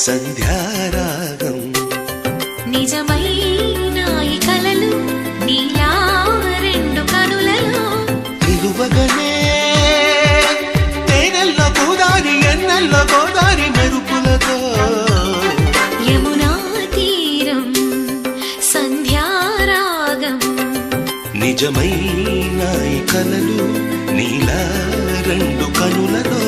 సంధ్యారాగం నిజమైన ఈ కలలు నీలా రెండు కనులలో నిలువగనే తేనెల్లో గోదారి ఎన్నెల్లో గోదారి మెరుపులతో యమునా తీరం సంధ్యారాగం నిజమైన ఈ కలలు నీలా రెండు కనులలో